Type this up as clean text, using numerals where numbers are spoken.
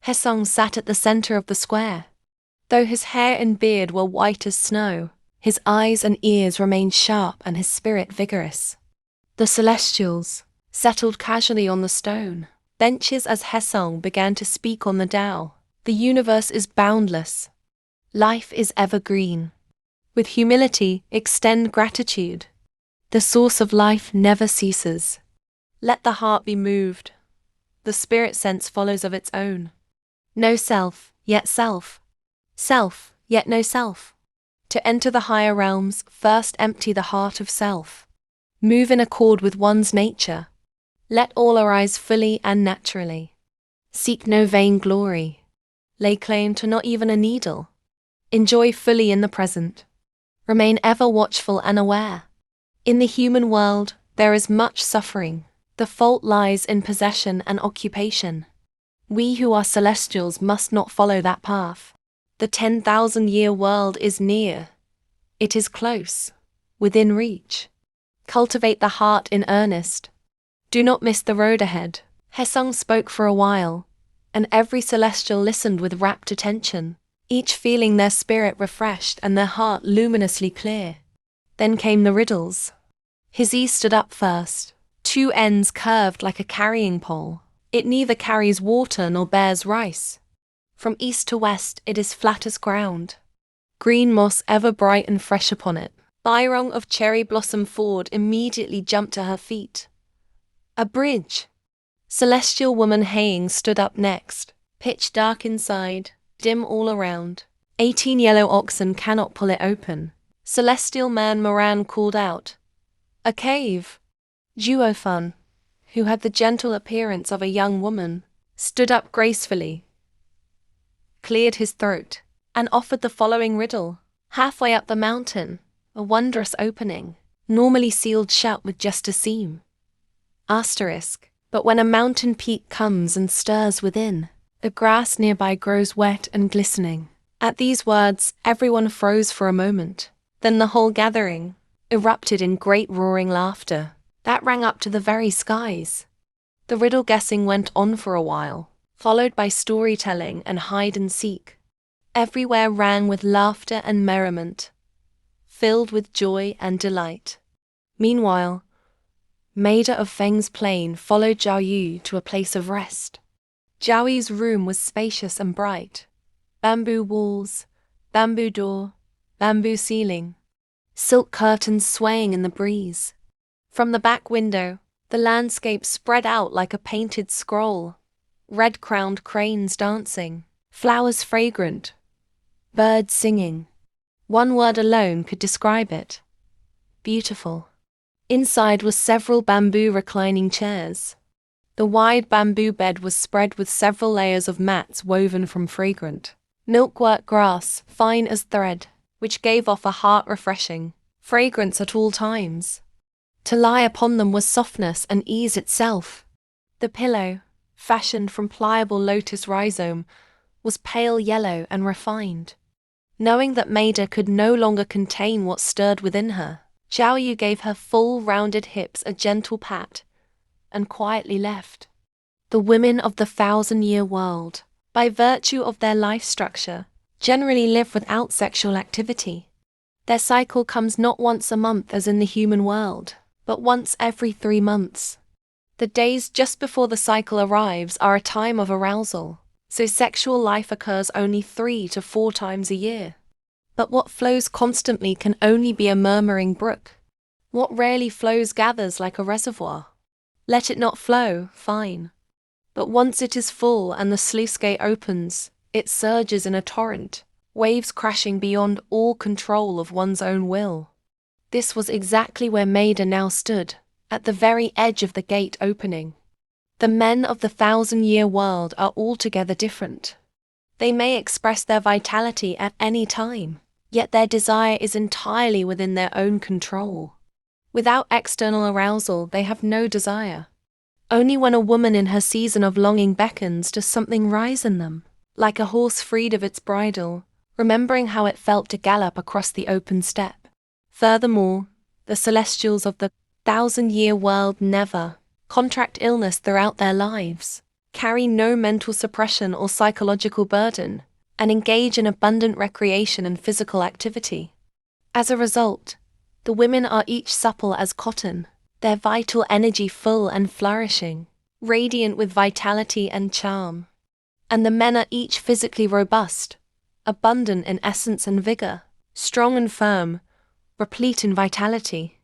Hesong sat at the center of the square. Though his hair and beard were white as snow, his eyes and ears remained sharp and his spirit vigorous. The celestials settled casually on the stone benches as Hesong began to speak on the Tao. The universe is boundless. Life is evergreen. With humility, extend gratitude. The source of life never ceases. Let the heart be moved. The spirit sense follows of its own. No self, yet self. Self, yet no self. To enter the higher realms, first empty the heart of self. Move in accord with one's nature. Let all arise fully and naturally. Seek no vain glory. Lay claim to not even a needle. Enjoy fully in the present. Remain ever watchful and aware. In the human world, there is much suffering. The fault lies in possession and occupation. We who are celestials must not follow that path. The 10,000-year world is near. It is close, within reach. Cultivate the heart in earnest. Do not miss the road ahead. Hesong spoke for a while, and every celestial listened with rapt attention, each feeling their spirit refreshed and their heart luminously clear. Then came the riddles. His E stood up first, 2 ends curved like a carrying pole. It neither carries water nor bears rice. From east to west it is flat as ground. Green moss ever bright and fresh upon it. Byrong of Cherry Blossom Ford immediately jumped to her feet. A bridge! Celestial woman Haying stood up next. Pitch dark inside, dim all around. 18 yellow oxen cannot pull it open. Celestial man Moran called out. A cave! Duofun, who had the gentle appearance of a young woman, stood up gracefully, cleared his throat, and offered the following riddle. Halfway up the mountain, a wondrous opening, normally sealed shut with just a seam. Asterisk. But when a mountain peak comes and stirs within, the grass nearby grows wet and glistening. At these words, everyone froze for a moment. Then the whole gathering erupted in great roaring laughter that rang up to the very skies. The riddle guessing went on for a while, followed by storytelling and hide and seek. Everywhere rang with laughter and merriment, filled with joy and delight. Meanwhile, Maida of Feng's plain followed Zhao Yu to a place of rest. Zhao Yu's room was spacious and bright. Bamboo walls, bamboo door, bamboo ceiling, silk curtains swaying in the breeze. From the back window, the landscape spread out like a painted scroll. Red-crowned cranes dancing, flowers fragrant, birds singing. One word alone could describe it. Beautiful. Inside were several bamboo reclining chairs. The wide bamboo bed was spread with several layers of mats woven from fragrant milkwork grass, fine as thread, which gave off a heart-refreshing fragrance at all times. To lie upon them was softness and ease itself. The pillow, fashioned from pliable lotus rhizome, was pale yellow and refined. Knowing that Maida could no longer contain what stirred within her, Zhao Yu gave her full, rounded hips a gentle pat, and quietly left. The women of the 1,000-year world, by virtue of their life structure, generally live without sexual activity. Their cycle comes not once a month as in the human world, but once every 3 months. The days just before the cycle arrives are a time of arousal, so sexual life occurs only 3 to 4 times a year. But what flows constantly can only be a murmuring brook. What rarely flows gathers like a reservoir. Let it not flow, fine. But once it is full and the sluice gate opens, it surges in a torrent, waves crashing beyond all control of one's own will. This was exactly where Maida now stood, at the very edge of the gate opening. The men of the 1,000-year world are altogether different. They may express their vitality at any time, yet their desire is entirely within their own control. Without external arousal, they have no desire. Only when a woman in her season of longing beckons does something rise in them, like a horse freed of its bridle, remembering how it felt to gallop across the open steppe. Furthermore, the celestials of the 1,000-year world never contract illness throughout their lives. carry no mental suppression or psychological burden, and engage in abundant recreation and physical activity. As a result, the women are each supple as cotton, their vital energy full and flourishing, radiant with vitality and charm. And the men are each physically robust, abundant in essence and vigor, strong and firm, replete in vitality.